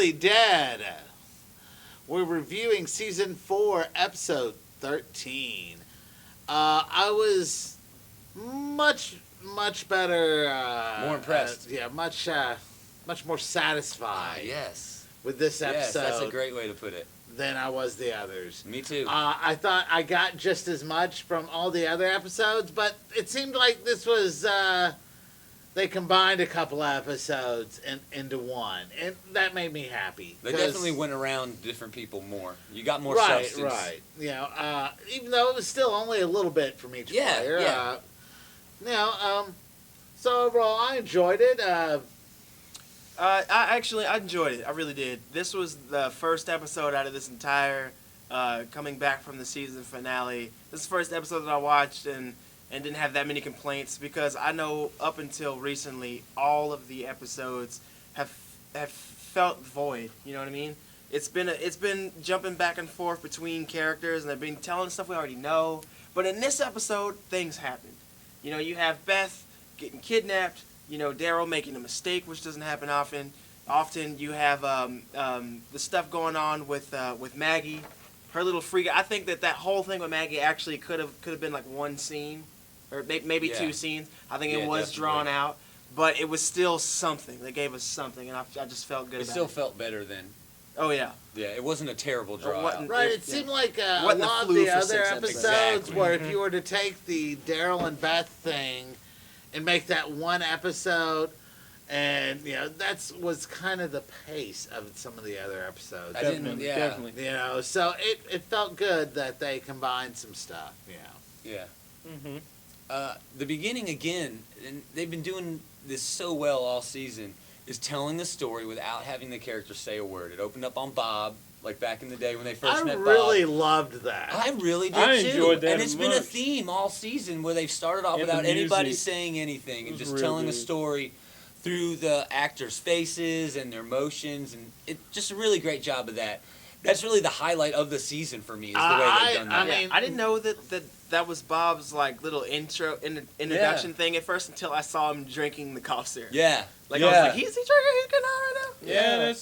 Really Dead. We're reviewing season 4, episode 13. I was much better. More impressed. Much more satisfied. Yes. With this episode. Yes, that's a great way to put it. Than I was the others. Me too. I thought I got just as much from all the other episodes, but it seemed like this was. They combined a couple episodes into one, and that made me happy. They definitely went around different people more. You got more right, substance. Right, even though it was still only a little bit from each player. Yeah. So overall, I enjoyed it. I enjoyed it. I really did. This was the first episode out of this entire coming back from the season finale. This is the first episode that I watched and didn't have that many complaints because I know up until recently all of the episodes have felt void. You know what I mean? It's been jumping back and forth between characters and they've been telling stuff we already know. But in this episode, things happened. You know, you have Beth getting kidnapped. You know, Daryl making a mistake, which doesn't happen often. Often you have the stuff going on with Maggie, her little freak. I think that whole thing with Maggie actually could have been like one scene, or maybe two scenes. I think it was drawn out, but it was still something. They gave us something, and I just felt good. It still felt better than. Oh yeah. Yeah, it wasn't a terrible draw. Right, it seemed like a lot of the other episodes where if you were to take the Daryl and Beth thing and make that one episode, and was kind of the pace of some of the other episodes. Definitely. So it felt good that they combined some stuff. Yeah. The beginning again, and they've been doing this so well all season, is telling the story without having the character say a word. It opened up on Bob, like back in the day when they first met Bob. I really loved that. I really did I too. enjoyed that and it's been a much. theme all season where they've started off And without the anybody music. saying anything and just real telling a good. story through the actors' faces and their emotions, and it's just a really great job of that. That's really the highlight of the season for me, is the way they've done that. I didn't know that was Bob's like little introduction thing at first until I saw him drinking the cough syrup. Yeah. I was like, he's drinking his good right now. Yeah,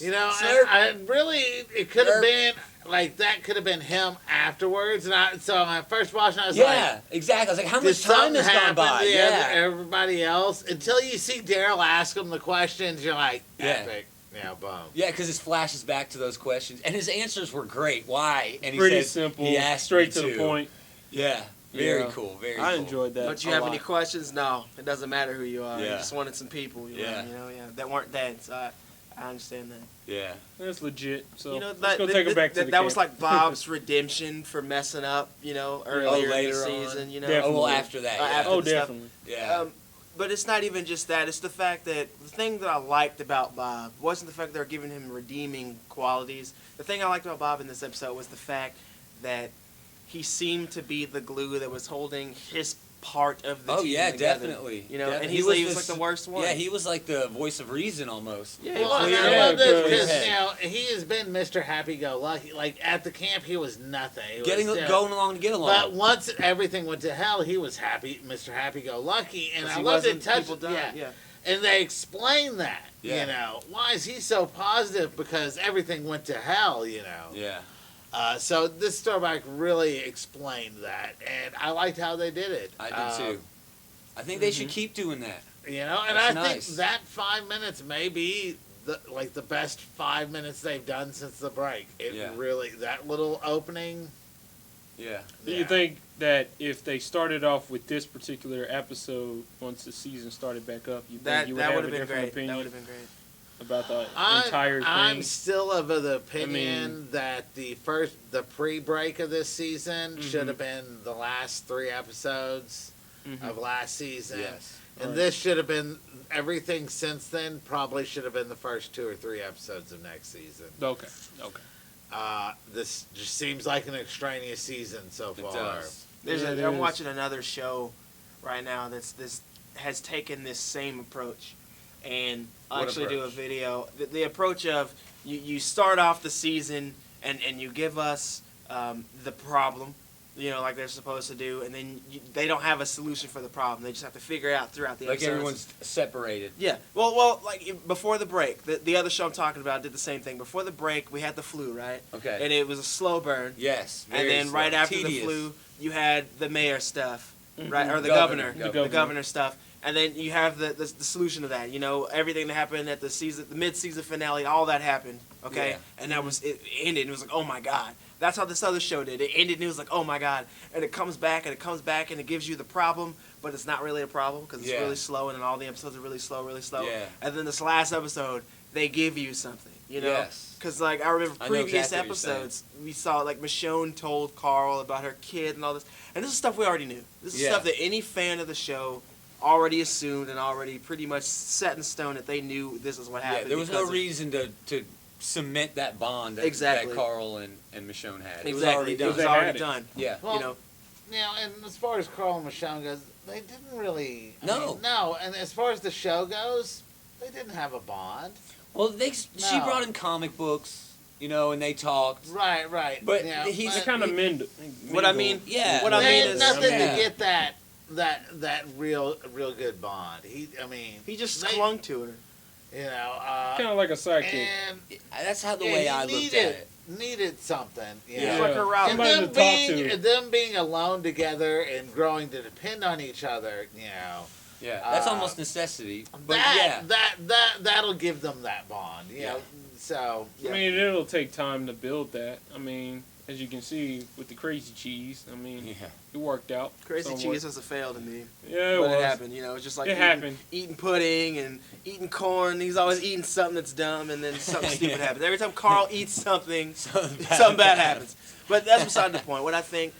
I really, it could have been like that. Could have been him afterwards, and so when I first watched it, I was like, exactly. I was like, how did much time has something gone happen by? to Yeah. everybody else until you see Daryl ask him the questions. You're like, epic. Yeah, boom. Yeah, because it flashes back to those questions, and his answers were great. Why? And he pretty says, simple, he asked straight me to the point. Yeah, very Yeah. cool. Very I cool. enjoyed that. Don't you a have lot. any questions? No, it doesn't matter who you are. Yeah. You just wanted some people. That weren't dead. So I understand that. Yeah. That's legit. So let's go take him back to the that camp. was like Bob's redemption for messing up. Earlier in later the on. season. Definitely. Oh, well, after that. Yeah. after Oh, the stuff. definitely. Yeah. But it's not even just that. It's the fact that the thing that I liked about Bob wasn't the fact they were giving him redeeming qualities. The thing I liked about Bob in this episode was the fact that he seemed to be the glue that was holding his part of the team together. Definitely. And he was like the worst one. Yeah, he was like the voice of reason almost. Yeah, Well, he was. and I love this clear because he has been Mr. Happy-Go-Lucky. Like at the camp, he was nothing. He was, Going along to get along. But once everything went to hell, he was happy, Mr. Happy-Go-Lucky, and I loved it. And they explain that. Yeah. Why is he so positive? Because everything went to hell. Yeah. So this throwback really explained that, and I liked how they did it. I did too. I think they should keep doing that. And That's I think nice. that 5 minutes may be the best 5 minutes they've done since the break. Really, that little opening. Yeah. Do you think that if they started off with this particular episode, once the season started back up, you think you would have a different opinion That would have been great. about the entire thing? I'm still of the opinion that the pre-break of this season should have been the last 3 episodes of last season. Yes. And this should have been, everything since then probably should have been the first 2 or 3 episodes of next season. Okay. This just seems like an extraneous season so far. It does. I'm watching another show right now this has taken this same approach, and I'll actually do a video. The approach of you start off the season and you give us the problem, like they're supposed to do, and then they don't have a solution for the problem. They just have to figure it out throughout the episodes. Like everyone's separated. Yeah. Well, like before the break, the other show I'm talking about did the same thing. Before the break, we had the flu, right? Okay. And it was a slow burn. Yes. And then slow. right after Tedious. the flu, you had the mayor stuff, right? Or the Governor. governor. The governor stuff. And then you have the solution to that. Everything that happened at the mid-season finale, all that happened. Okay. Yeah. And it ended. And it was like, oh my god. That's how this other show did. It ended and it was like, oh my god. And it comes back and it comes back and it gives you the problem, but it's not really a problem because it's really slow and then all the episodes are really slow, really slow. Yeah. And then this last episode, they give you something, Yes. Because like I remember I know previous exactly what you're episodes, we saw like Michonne told Carl about her kid and all this, and this is stuff we already knew. This is stuff that any fan of the show already assumed and already pretty much set in stone that they knew this is what happened. Yeah, there was no reason to cement that bond that Carl and Michonne had. It was already done. It was already done. Yeah. Well, and as far as Carl and Michonne goes, they didn't really. No. No, and as far as the show goes, they didn't have a bond. Well, she brought in comic books, and they talked. Right. But he's kind of mingled. What I mean, what I mean is nothing to get that real good bond. He just clung to her. Kind of like a sidekick. And that's how the way I looked at it. Needed something. It's like a route. Somebody to talk to. Them being alone together and growing to depend on each other, Yeah, that's almost necessity. But that'll give them that bond. So. I mean, it'll take time to build that. I mean, as you can see with the Crazy Cheese, it worked out. Crazy Cheese was a fail to me. Yeah, it happened. It's just like eating pudding and eating corn. He's always eating something that's dumb, and then something stupid happens. Every time Carl eats something, something bad happens. But that's beside the point. What I think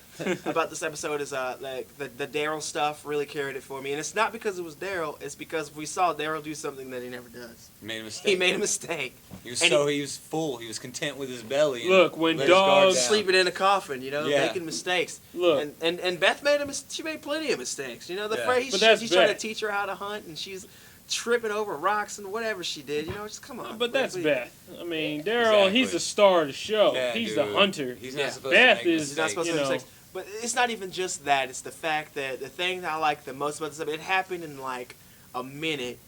about this episode is like the Daryl stuff really carried it for me, and it's not because it was Daryl. It's because we saw Daryl do something that he never does. He made a mistake. He made a mistake. He was full. He was content with his belly. Look, when dogs sleeping in a coffin, making mistakes. Look, and Beth she made plenty of mistakes. He's trying to teach her how to hunt, and she's tripping over rocks and whatever she did. Just come on. But that's Beth. I mean, Daryl, he's the star of the show. Yeah, he's the hunter. He's not supposed Beth to make is. He's not supposed to make mistakes. But it's not even just that. It's the fact that the thing that I like the most about this episode, it happened in like a minute.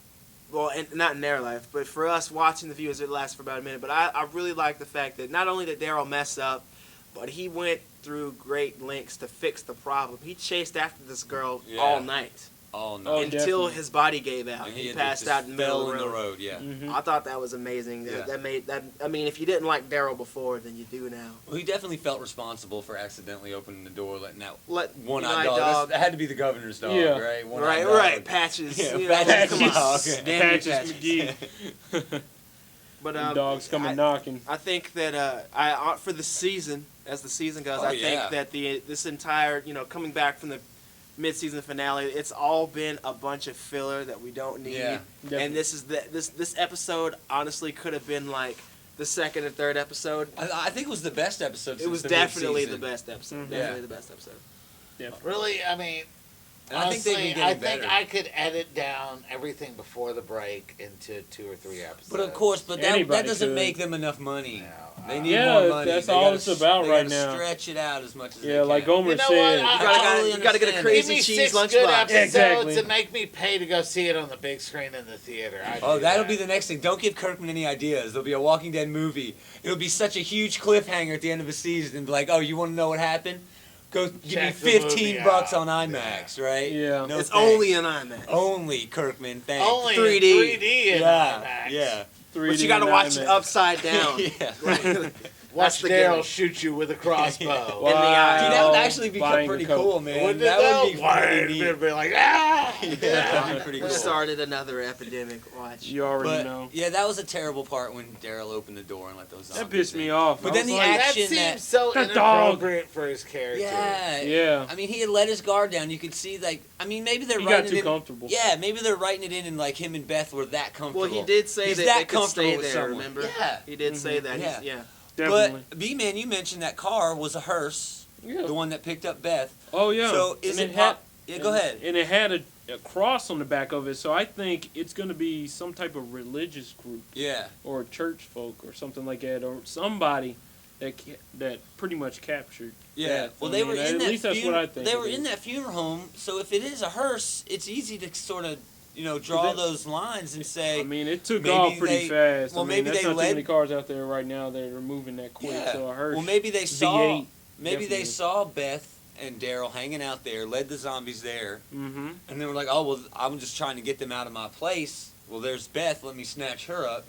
Well, and not in their life, but for us watching the viewers, it lasted for about a minute. But I really like the fact that not only did Daryl mess up, but he went through great lengths to fix the problem. He chased after this girl all night. Until his body gave out. And he passed out in the middle of the road. Yeah. Mm-hmm. I thought that was amazing. Yeah. That made that. I mean, if you didn't like Daryl before, then you do now. Well, he definitely felt responsible for accidentally opening the door, letting that one-eyed dog. That had to be the governor's dog, right? Right. Patches. Patches. Come on. Patches McGee. But dogs coming knocking. I think that for the season, as the season goes, think that this entire coming back from the mid-season finale, it's all been a bunch of filler that we don't need. Yeah, and this episode honestly could have been like the second or third episode. I think it was the best episode. It was definitely the best episode. Mm-hmm. Definitely the best episode. Yeah. Really, I mean, and honestly, I think I could edit down everything before the break into 2 or 3 episodes. But of course, that doesn't make them enough money. No, they need more money. That's all it's about right now. Stretch it out as much as they Yeah, can. like Gomer said. You gotta get a Crazy Cheese lunchbox. Episodes and make me pay to go see it on the big screen in the theater. That'll be the next thing. Don't give Kirkman any ideas. There'll be a Walking Dead movie. It'll be such a huge cliffhanger at the end of a season and be like, oh, you want to know what happened? Go give me $15 on IMAX, right? Yeah. No, it's only on IMAX. Only Kirkman, thanks. Only 3D. 3D in IMAX. Yeah. 3D but you gotta watch it upside down. Yeah. Watch Daryl shoot you with a crossbow. In the eye. Dude, that would actually become pretty cool, man. That would be pretty neat. Be like, ah! Yeah, that'd be pretty cool. We started another epidemic. Watch. You already know. Yeah, that was a terrible part when Daryl opened the door and let those zombies That pissed me in. off. But then the that action seems so that inappropriate for his character. Yeah. I mean, he had let his guard down. You could see, maybe they're he writing got too it in. comfortable. Yeah, maybe they're writing it in, and like him and Beth were that comfortable. Well, he did say He's that they could stay there. someone. Remember? Yeah. He did say that. Yeah. Definitely. But B-Man, you mentioned that car was a hearse, the one that picked up Beth. Oh yeah. So is it? Go ahead. And it had a cross on the back of it, so I think it's going to be some type of religious group. Yeah. Or church folk or something like that, or somebody that pretty much captured. Yeah. that. Well, I they mean, were in at that least that's what I think. They were it in is. that funeral home, so if it is a hearse, it's easy to sort of draw They- those lines and say. I mean, it took maybe off pretty they- fast. well, I mean, maybe there's they not led- too many cars out there right now that are moving that quick. Yeah. So I heard. Well, maybe they saw. V8, Maybe they definitely. saw Beth and Daryl hanging out there, led the zombies there, Mm-hmm. and they were like, "Oh well, I'm just trying to get them out of my place. Well, there's Beth. Let me snatch her up."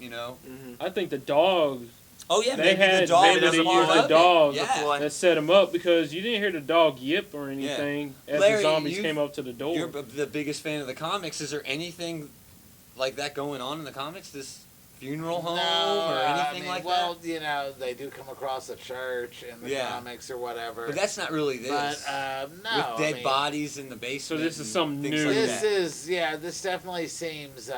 I think the dogs Oh yeah, They maybe the had- dog maybe was they a part used the of dog it. Yeah. that set him up because you didn't hear the dog yip or anything as Larry, the zombies you've- came up to the door. You're the biggest fan of the comics. Is there anything like that going on in the comics? This funeral home or anything like well, that? they do come across a church in the Yeah. comics or whatever. But that's not really this. But no, With dead I mean, bodies in the basement. this is and something things new. like This that. is this definitely seems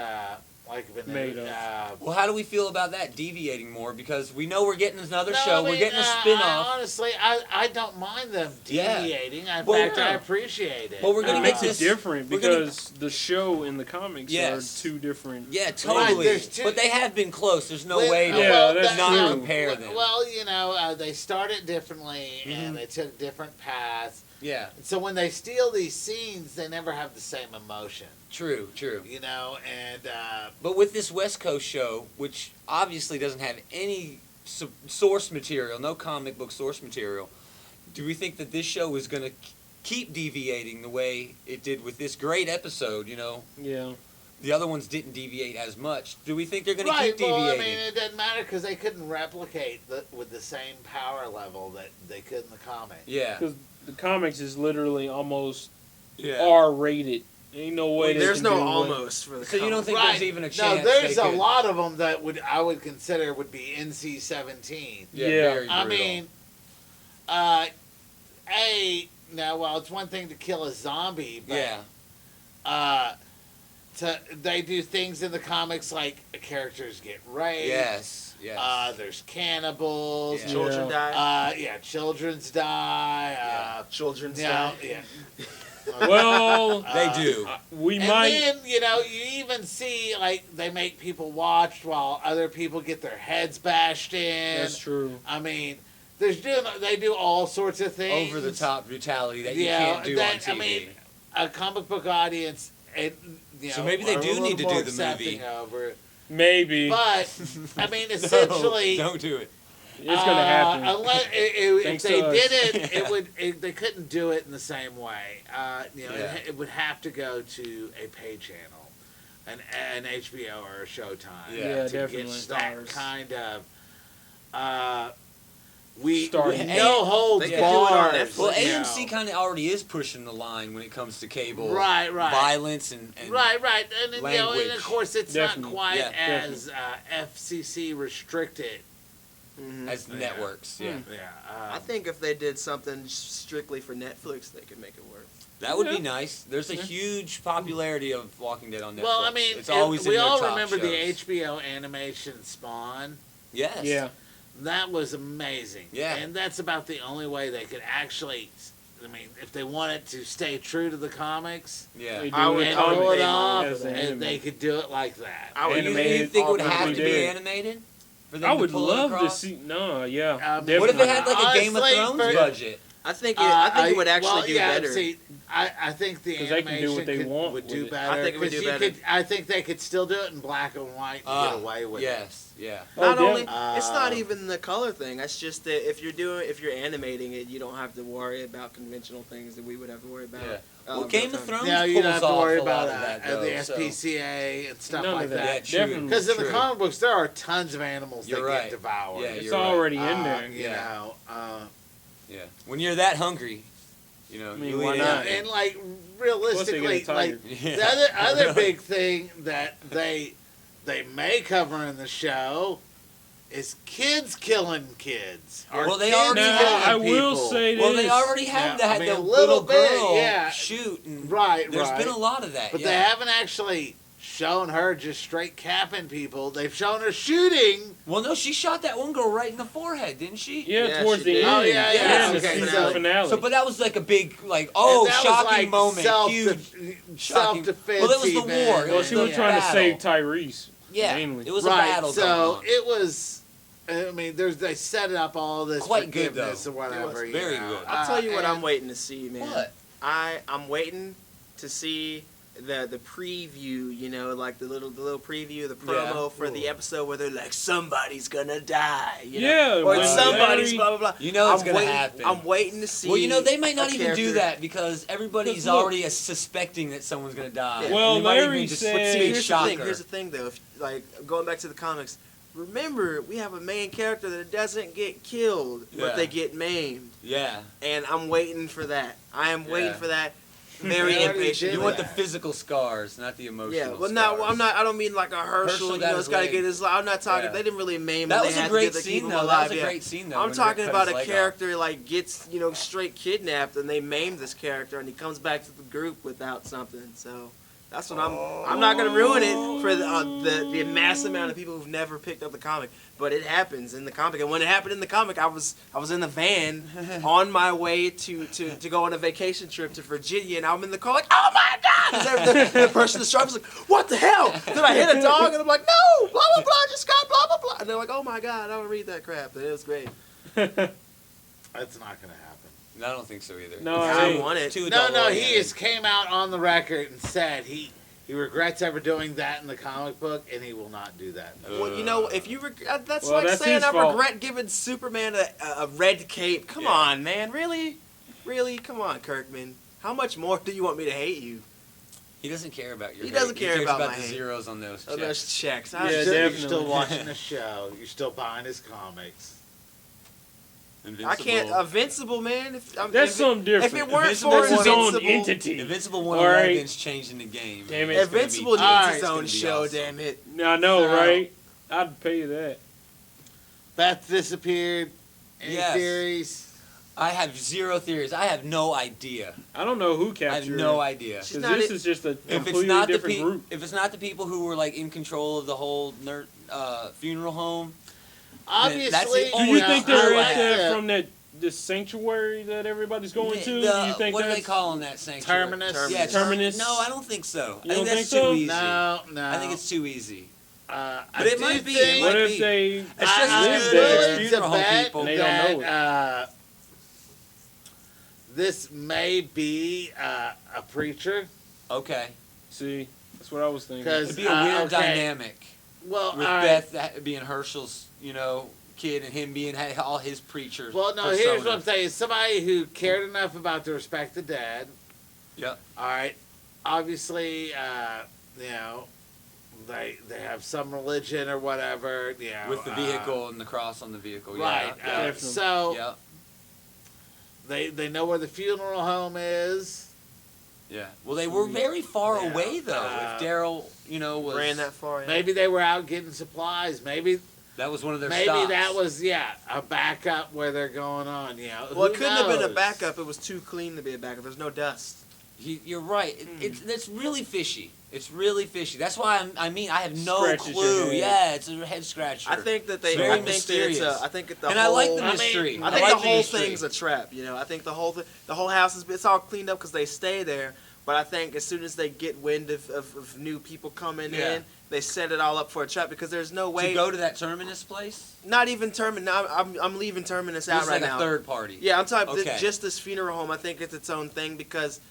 like been Made up. Well, how do we feel about that deviating more? Because we know we're getting another No, show. I mean, We're getting a spin-off. honestly, I don't mind them Yeah. deviating. In Well, fact, I yeah. appreciate it. Well, we're gonna It make makes this- it different we're gonna- because the show and the comics Yes. are two different. Yeah, totally. there's two- But they have been close. There's no Well, way to Yeah, that's not true. compare them. Well, they started differently Mhm. and they took different paths. Yeah, So when they steal these scenes, they never have the same emotion, true. and But with this West Coast show, which obviously doesn't have any source material, no comic book source material, do we think that this show is going to keep deviating the way it did with this great episode? Yeah. The other ones didn't deviate as much. Do we think they're going to right. keep Well, deviating? I mean, it doesn't matter because they couldn't replicate with the same power level that they could in the comic. Yeah. Because the comics is literally almost Yeah. R-rated. Ain't no way they There's can no do what- almost for the So you don't think Right. there's even a No, chance? there's they a could- lot of them that I would consider would be NC-17. Yeah. Yeah. Very I brutal. mean, it's one thing to kill a zombie, but Yeah. they do things in the comics like characters get raped. Yes. Yes. There's cannibals. Yeah. Children die. Children's die. Children's Yeah, die. yeah. Well, they do. we And might. then, you even see, they make people watch while other people get their heads bashed in. That's true. I mean, they do all sorts of things. Over the top brutality that you Yeah, can't do that- on TV. I mean, a comic book audience, So maybe they are do a little need to more do the accepting movie. over it. Maybe. But, I mean, essentially, No, don't do it. It's going to happen. Unless if Thanks they to us. did it, Yeah. they couldn't do it in the same way. Yeah. It would have to go to a pay channel, an HBO or a Showtime. Yeah, to definitely. get that Stars. kind of. We Stars. no holds They could do it on barred. Netflix. Well, you AMC know. kind of already is pushing the line when it comes to cable Right. violence and Right, and then, and language. of course it's Definitely. not quite Yeah, as FCC restricted. Mhm. as networks. Yeah, Hmm. Yeah, I think if they did something strictly for Netflix, they could make it work. that would be Yeah. nice. There's a huge popularity of Walking Dead on Netflix. well, I mean, it's always in we their all top remember the shows. HBO animation Spawn. Yes. Yeah. That was amazing. Yeah. And that's about the only way they could actually. I mean, if they wanted to stay true to the comics Yeah. They do I would- it and I would pull it pay off, as an and anime. they could do it like that. I would You Animated, think it would all have to completely be did. animated? For them I to would pull it love to across? see. No, yeah. What if definitely. it had like a Game of Honestly, Thrones for- budget? I think it would actually do better. See, I think the 'Cause they can do animation what they want would with do it. better. I think it would 'cause do you better. I think they could still do it in black and white and get away with it. Yes. Yeah. Not Oh, only yeah. it's not even the color thing. That's just that if you're animating it, you don't have to worry about conventional things that we would have to worry about. Yeah. um, Well, Game of real time. Thrones Now you pulls don't have to off worry a about lot of that, the though, so- SPCA and stuff None like of that. Yeah, true. Definitely. Because in the True. comic books, there are tons of animals You're that right. get devoured. Yeah, It's you're right. already in there. You Yeah. know, Yeah. When you're that hungry, I mean, you why eat not? it. and like Plus they realistically, get a like tiger. Yeah. the other big thing that they may cover in the show is kids killing kids. Or Well, they kids already Now, killing I will people. say this. Well, they already have Yeah, I that. mean, The a little little bit, girl yeah. shoot. And Right, There's right. been a lot of that. But yeah. they haven't actually shown her just straight capping people. They've shown her shooting. Well, no, she shot that one girl right in the forehead, didn't she? Yeah, Yeah, towards she the did. end. Oh, yeah, yeah, in the okay, season so- finale. So, but that was like a big, like, And that was shocking like moment, huge. shocking- self-defense. Well, it was the war. It well, was she the was trying to battle. save Tyrese. Yeah, mainly. it was a right. battle So going on. it was. I mean, they set up all this Quite good, forgiveness though. or whatever. It was very you know. good. I'll tell you what and- I'm waiting to see, man. What? I'm waiting to see the preview, you know, like the little preview, the promo Yeah. for the episode where they're like, somebody's gonna die, you know? Yeah, or well, somebody's Larry- blah blah blah. You know it's I'm gonna waiting- happen. I'm waiting to see. Well, you know, they might not a even do character- that because everybody's 'Cause look- already suspecting that someone's going to die. Yeah. Well, They might even Larry just said- put See, a big here's shocker. the thing. Here's the thing, though. If, like going back to the comics, remember we have a main character that doesn't get killed, Yeah. but they get maimed, Yeah. and I'm waiting for that. I am waiting Yeah. for that. Very They already impatient. did You for want the that. physical scars, not the emotional Yeah, well, scars. no, I'm not. I don't mean like a Herschel. Herschel You got know, his it's got to leg. get his. I'm not talking. Yeah. They didn't really maim him. That They was a had great to keep scene, him though. That alive, was a yeah. great scene, though. I'm when talking Rick cut about his a leg character like gets straight kidnapped, and they maim this character, and he comes back to the group without something. So that's what I'm not gonna ruin it for the mass amount of people who've never picked up the comic, but it happens in the comic. And when it happened in the comic, I was in the van on my way to go on a vacation trip to Virginia, and I'm in the car like, oh my god! The person in the truck was like, what the hell? Then I hit a dog, and I'm like, no, blah blah blah, I just got blah blah blah, and they're like, oh my god, I don't read that crap. And it was great. That's not going to happen. No, I don't think so either. No, It's I too- want it. too No, adult he oriented. has came out on the record and said he regrets ever doing that in the comic book, and he will not do that. Well, you know, if you that's Well, like that's saying his I fault. regret giving Superman a red cape. Come Yeah. on, man, really? Come on, Kirkman. How much more do you want me to hate you? He doesn't care about your He hate. doesn't care cares about about my the hate. zeros on those Oh, checks. those checks. Yeah, You're definitely. still watching the show. You're still buying his comics. I can't. Invincible, man. That's something different. If it weren't Invincible for That's his own Invincible, entity. Invincible All right. 111's changing the game. Damn man. it. It's gonna be- Invincible needs Alright, his it's own gonna be show. awesome. Damn it. I know, So- right? I'd pay you that. Beth disappeared. Any Yes. theories? I have zero theories. I have no idea. I don't know who I captured have her. no idea. She's 'Cause not this it- is just a If it's completely not the different group. if it's not the people who were like in control of the whole funeral home, Obviously, that's the Do only you Yeah, think I they're like at that that. from the sanctuary that everybody's going to? the- Do you think what do that's they call that sanctuary? Terminus? Yeah, Terminus? No, I don't think so. You I think don't that's think so? too easy. No. I think it's too easy. I But it do might be, it think- might What if be. they It's just as I good there. as would funeral home bet people. They don't know that this may be a preacher. Okay, see? That's what I was thinking. 'Cause- it'd be a weird okay. dynamic Well, with all right. Beth being Herschel's, kid, and him being all his preachers. Well, no. persona. Here's what I'm saying: somebody who cared enough about to respect the dead. Yep. All right. Obviously, they have some religion or whatever. With the vehicle and the cross on the vehicle. Right. Yeah. Yeah. Definitely. So yeah. they know where the funeral home is. Yeah. Well, they were very far Yeah. away though. If Daryl, was Ran that far. Yeah. Maybe they were out getting supplies. Maybe that was one of their maybe stops. that was a backup where they're going on. Well, it Who couldn't have been a knows? backup. It was too clean to be a backup. There's no dust. You're right. It's really fishy. It's really fishy. That's why I have no Scratches your clue. head. Yeah, it's a head scratcher. I think that It's very I think that mysterious. I think that the and whole. I like the I mean, mystery. I think like the whole mystery. thing's a trap. I think the whole house it's all cleaned up because they stay there. But I think as soon as they get wind of new people coming Yeah. in, they set it all up for a trap because there's no way. To go to that Terminus place. Not even Terminus. I'm leaving Terminus This out is right like now. a third party. Yeah, I'm talking Okay. just this funeral home. I think it's its own thing because.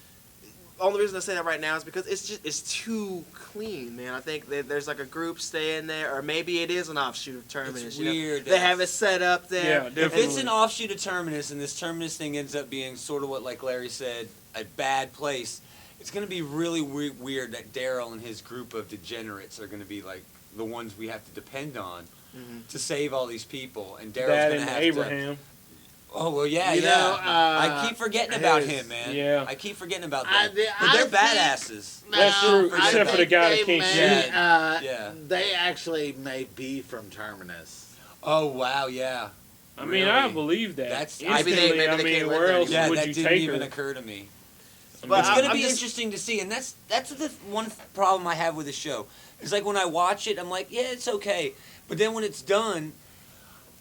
Only reason I say that right now is because it's too clean, man. I think that there's like a group staying there, or maybe it is an offshoot of Terminus. It's you know? weird. They have it set up there. Yeah, If definitely. it's an offshoot of Terminus and this Terminus thing ends up being sort of what, like Larry said, a bad place, it's going to be really weird that Daryl and his group of degenerates are going to be like the ones we have to depend on to save all these people, and Daryl's that going and to have Abraham. to. Oh well, yeah, You yeah. know, I keep forgetting about his- him, man. Yeah. I keep forgetting about I them. thi- But I they're think- badasses. That's No, true, I except for think the guy that they can't may, shoot. Yeah. Yeah. They actually may be from Terminus. Oh wow, yeah. I mean, I Really? believe that. That's- maybe Instantly, they I can't mean, live where there else Yeah, would that you didn't take even her? occur to me. But It's going to I'm be just- interesting to see, and that's the one problem I have with the show. It's like when I watch it, I'm like, yeah, it's okay, but then when it's done,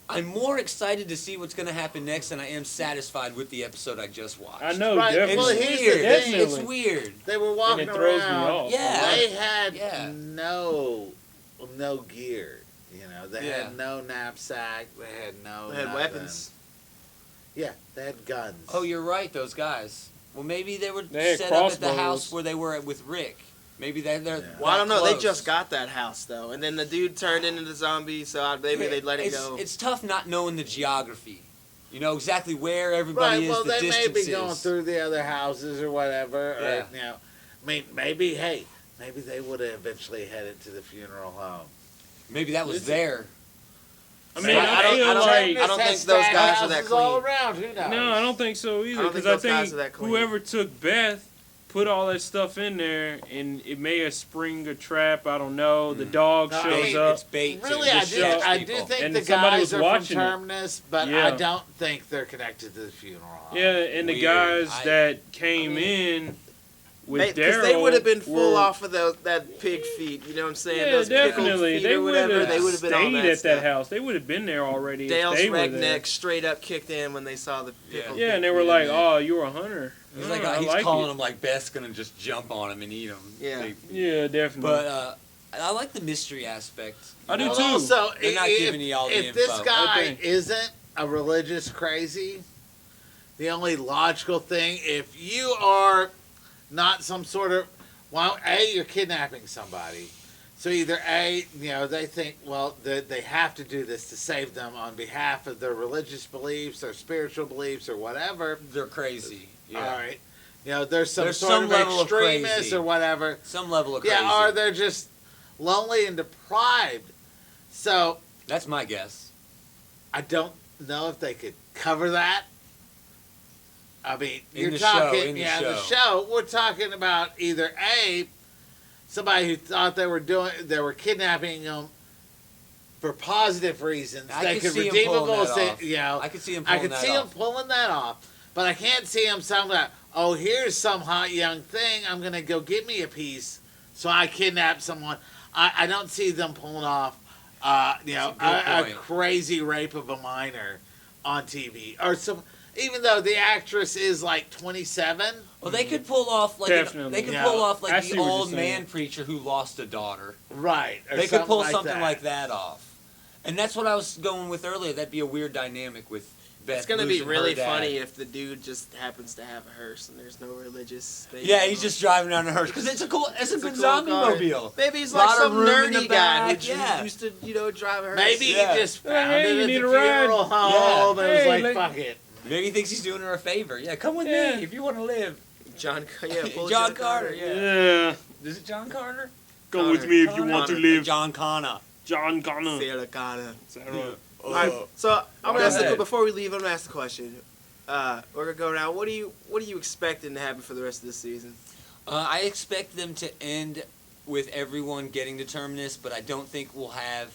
I'm more excited to see what's going to happen next than I am satisfied with the episode I just watched. I know, Right, It's definitely. well, here's the weird. thing. It's Definitely. weird. They were walking And it throws me around. off. Yeah. They had Yeah. no gear. You know, they had no knapsack. They had no. They had weapons. Yeah, they had guns. Oh, you're right. Those guys. Well, maybe they were They set had up at the crossbows. house where they were with Rick. Maybe they're. Yeah. Well, I don't know. They close. just got that house though, and then the dude turned into the zombie, so maybe they'd let it it's, go. It's tough not knowing the geography. You know exactly where everybody Right, is. well, the they may distances. be going through the other houses or whatever. Yeah. Or, you know, I mean, maybe they would have eventually headed to the funeral home. Maybe that was there. I mean, I don't think those guys are that Houses all clean. around. Who knows? No, I don't think so either. I don't think Because those guys are that clean. whoever took Beth put all that stuff in there, and it may have spring a trap. I don't know. The dog No, I shows mean, up. It's bait. Really, to I distract do people. think And the somebody guys was are from watching it. Terminus, but Yeah. I don't think they're connected to the funeral home. Yeah, and the Weird. guys that came in with Because Daryl they would have been full were- off of that pig feet. You know what I'm saying? Yeah, Those pickled definitely. feet They or would whatever. have They would have been on stayed that at stuff. that house. They would have been there already. if Dale's they were there. redneck straight up kicked in when they saw the pickled Yeah, and they feet were in like, there. "Oh, you're a hunter." He's Oh, like I he's like calling it. him like Beth's gonna just jump on him and eat him. Yeah. Yeah, definitely. But I like the mystery aspect. I do Well, too. also, They're not giving you all the if this info. guy Okay. isn't a religious crazy, the only logical thing, if you are not some sort of, well, A, you're kidnapping somebody. So either A, you know, they think, well, they have to do this to save them on behalf of their religious beliefs or spiritual beliefs or whatever. They're crazy. Yeah. All right. You know, there's some There's sort some of level of extremist crazy. or whatever. Some level of crazy. Yeah, or they're just lonely and deprived. So That's my guess. I don't know if they could cover that. I mean, In you're the talking, show, the show. We're talking about either A, somebody who thought they were kidnapping them for positive reasons. I they could could see 'em redeemable, pulling that off. you know. I could see him I pulling could that see him off. pulling that off, but I can't see him saying that. Oh, here's some hot young thing. I'm gonna go get me a piece, so I kidnap someone. I don't see them pulling off, you know, That's a a good point. crazy rape of a minor on TV or some. Even though the actress is like 27. Well, they could pull off like Definitely. they could Yeah. pull off I like see the what you're old saying. man preacher who lost a daughter. Right. Or They could pull like something that. like that off, and that's what I was going with earlier. That'd be a weird dynamic with Beth. It's gonna be losing her really dad. funny if the dude just happens to have a hearse and there's no religious thing. Yeah, he's just driving down the hearse because it's a good cool zombie car. mobile. Maybe he's Lot like of some room in nerdy the guy back, who yeah. used to, drive a hearse. Maybe Yeah. he just Hey, found hey, it you at need the a ride? funeral home Yeah. and was Hey, like, let- fuck it. Maybe he thinks he's doing her a favor. Yeah, come with Yeah. me if you want to live. Pull John Carter, yeah. Yeah. Is it John Carter? Go with me if you want to Connor. live. John Connor. John Connor. Sarah Connor. Is that right? All right, so I'm Go gonna ask ahead. before we leave. I'm gonna ask the question. We're gonna go around. What are you expecting to happen for the rest of this season? I expect them to end with everyone getting to Terminus, but I don't think we'll have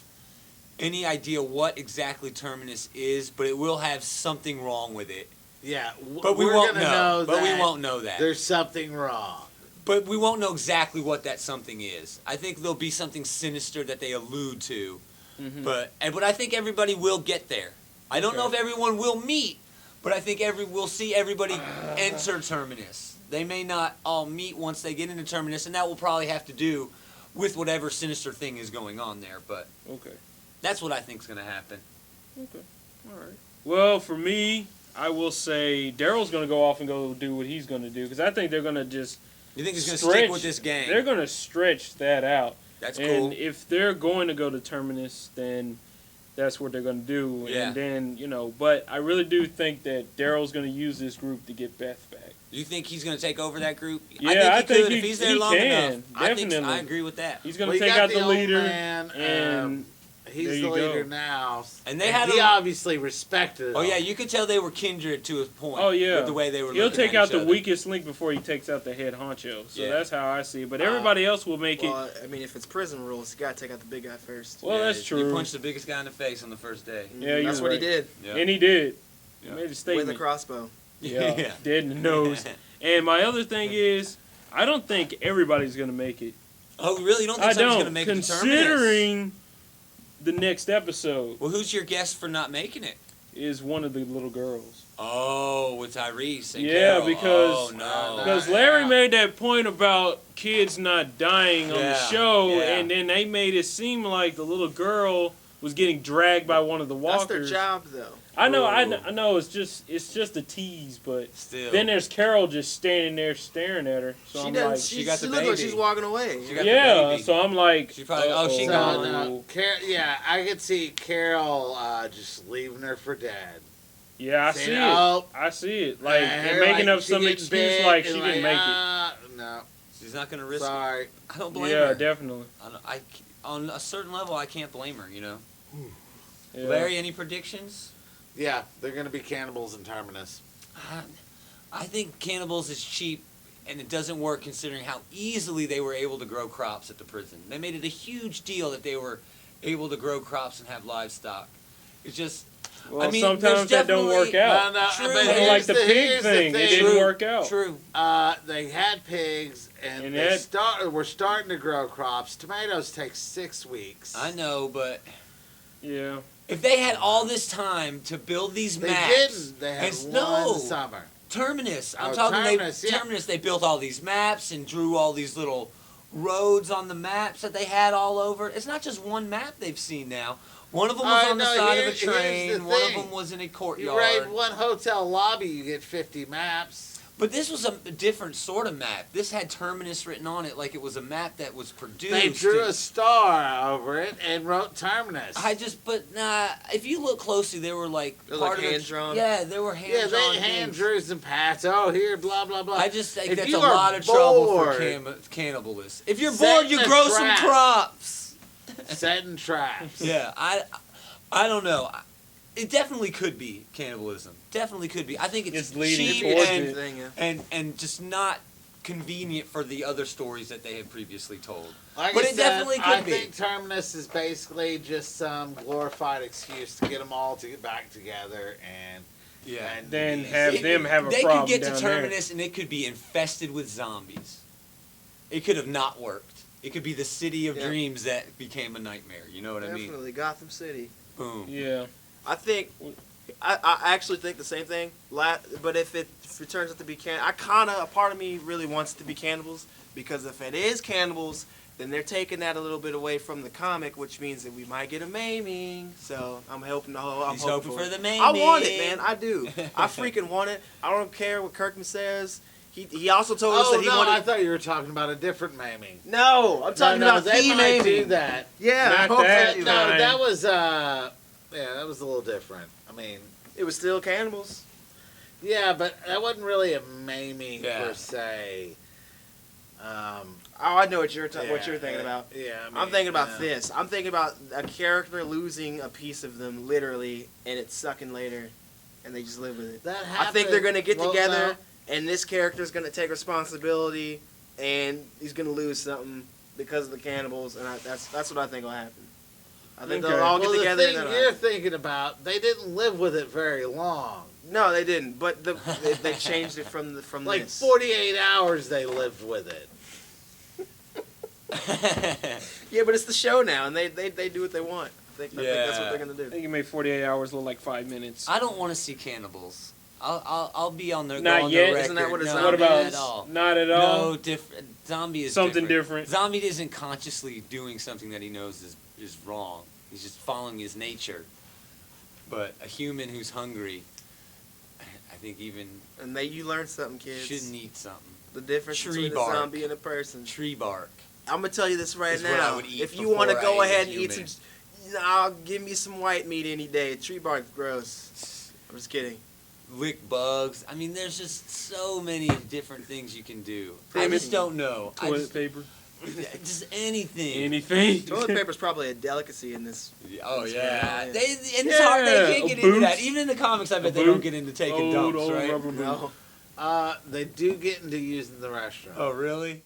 any idea what exactly Terminus is, but it will have something wrong with it. Yeah. But we we're won't gonna know. But we that won't know that. There's something wrong. But we won't know exactly what that something is. I think there'll be something sinister that they allude to. Mhm. But I think everybody will get there. I don't know if Okay. everyone will meet, but I think we'll see everybody enter Terminus. They may not all meet once they get into Terminus, and that will probably have to do with whatever sinister thing is going on there. But Okay. that's what I think is going to happen. Okay. All right. Well, for me, I will say Daryl's going to go off and go do what he's going to do because I think they're going to just You think he's going to stretch. stick with this gang? They're going to stretch that out. That's And cool. if they're going to go to Terminus, then that's what they're going to do. Yeah. And then, but I really do think that Daryl's going to use this group to get Beth back. You think he's going to take over that group? Yeah, I think he could he- if he's there he long can, enough. I think definitely. I agree with that. He's going Well, to you take got out the old leader, man, and he's there the you leader go. now. And they had he him- obviously respected Oh him. yeah, you could tell they were kindred to a point. Oh, yeah. with the way they were. he'll looking take at out each the other. weakest link before he takes out the head honcho. So Yeah. that's how I see it. But everybody else will make it. Well, I mean, if it's prison rules, you gotta take out the big guy first. Well, Yeah, that's He true. punched the biggest guy in the face on the first day. Yeah, you're that's what right. he did Yeah. And he did. Yeah. He made a with statement. a crossbow. Yeah, Yeah. dead in the nose. And my other thing is, I don't think everybody's gonna make it. Oh, really? You don't think I someone's don't, gonna make it to Terminus? considering the next episode Well, who's your guess for not making it? is one of the little girls. Oh, with Tyrese. And Yeah, Carol. because- Oh no. Because Larry made that point about kids not dying on the Yeah, show, yeah. and then they made it seem like the little girl was getting dragged by one of the walkers. That's their job, though. I know. It's just a tease, but Still. then there's Carol just standing there staring at her. So I'm like, she got the looked like baby. she's walking away. She got the yeah. baby. So I'm like, She probably. Oh, she So, gone. no, I could see Carol just leaving her for dead. Yeah, I Saying, see it. "Oh, I see it. Like, and her, making like, up she some getting excuse big like she and didn't make it. No, She's not gonna risk. sorry. It. I don't blame Yeah, her. definitely. On a certain level, I can't blame her. You know. Yeah. Larry, any predictions? Yeah, they're gonna be cannibals in Terminus. I think cannibals is cheap, and it doesn't work considering how easily they were able to grow crops at the prison. They made it a huge deal that they were able to grow crops and have livestock. It's just. Well, I mean, sometimes there's that don't work definitely- out. No, True. but Like here's the pig here's thing, it didn't work out. True. They had pigs, and And they that- were starting to grow crops. Tomatoes take 6 weeks. I know, but Yeah. if they had all this time to build these They maps, didn't. They had and one summer. Terminus. I'm Oh, talking Terminus, yeah. Terminus. They built all these maps and drew all these little roads on the maps that they had all over. It's not just one map they've seen now. One of them was on the side of a here's the train. One of thing. them was in a You courtyard. raid one hotel lobby, you get 50 maps. But this was a different sort of map. This had Terminus written on it like it was a map that was produced. They drew a star over it and wrote Terminus. If you look closely, they were like They're part like of the- hand-drawn? Yeah, they were hand yeah, drawn. they hand drew some pats. Oh, here, blah, blah, blah. I just think If that's you a are lot of trouble for bored, cannibalists. If you're set bored, in you a grow some trap. crops. Setting traps. Yeah, I don't know. It definitely could be cannibalism. Definitely could be. I think it's It's leading cheap towards and, it. Thing, yeah. and just not convenient for the other stories that they had previously told. Like But I it said, definitely could I be. think Terminus is basically just some glorified excuse to get them all to get back together and Then have them have a They problem could get to down there. Terminus and it could be infested with zombies. It could have not worked. It could be the city of Yeah. dreams that became a nightmare. You know what I mean? Definitely Gotham City. Boom. Yeah. I think, I actually think the same thing. But if it turns out to be a part of me really wants it to be cannibals, because if it is cannibals, then they're taking that a little bit away from the comic, which means that we might get a maiming. So I'm hoping. He's hoping for the maiming. I want it, man. I do. I freaking want it. I don't care what Kirkman says. He also told us Oh that he no! wanted. I thought you were talking about a different maiming. No, I'm talking about they the might do maiming. that. Yeah, I Not hope that. they do. No, Fine. that was that was a little different. I mean, It was still cannibals. yeah, but that wasn't really a maiming Yeah. per se. Oh, I know what you're thinking about. Yeah, I mean, I'm thinking about this. I'm thinking about a character losing a piece of them, literally, and it's sucking later, and they just live with it. That I think they're gonna get well, together, and this character's gonna take responsibility, and he's gonna lose something because of the cannibals, and that's what I think will happen. I think Okay. they'll all well, get together. the And thing that'll you're happen. thinking about, they didn't live with it very long. No, they didn't. But they changed it from Like this. 48 hours they lived with it. Yeah, but it's the show now, and they do what they want. I think that's what Yeah. they're gonna I do. think you made 48 hours look like 5 minutes. I don't want to see cannibals. I'll be on the Not go on yet. the record. Isn't that what a No, zombie What not about at all? not at all? No, different. Zombie is Something different. Zombie isn't consciously doing something that he knows is wrong. He's just following his nature. But a human who's hungry, I think even And you learn something, kids. shouldn't eat something. The difference Tree between bark. a zombie and a person. Tree bark. I'm gonna tell you this right Is what I now. would eat If you want to before go I ate a ahead and eat human. some, I'll give me some white meat any day. Tree bark's gross. I'm just kidding. Lick bugs. I mean, there's just so many different things you can do. I Pretty just much. don't know. Toilet paper. Just anything. Anything. Toilet paper's probably a delicacy in this. Oh That's yeah, right. and it's hard. They Yeah, can't a get into boot. that. Even in the comics, I bet they boot. don't get into taking dumps, Old right? rubber boot. No. They do get into using the restroom. Oh really?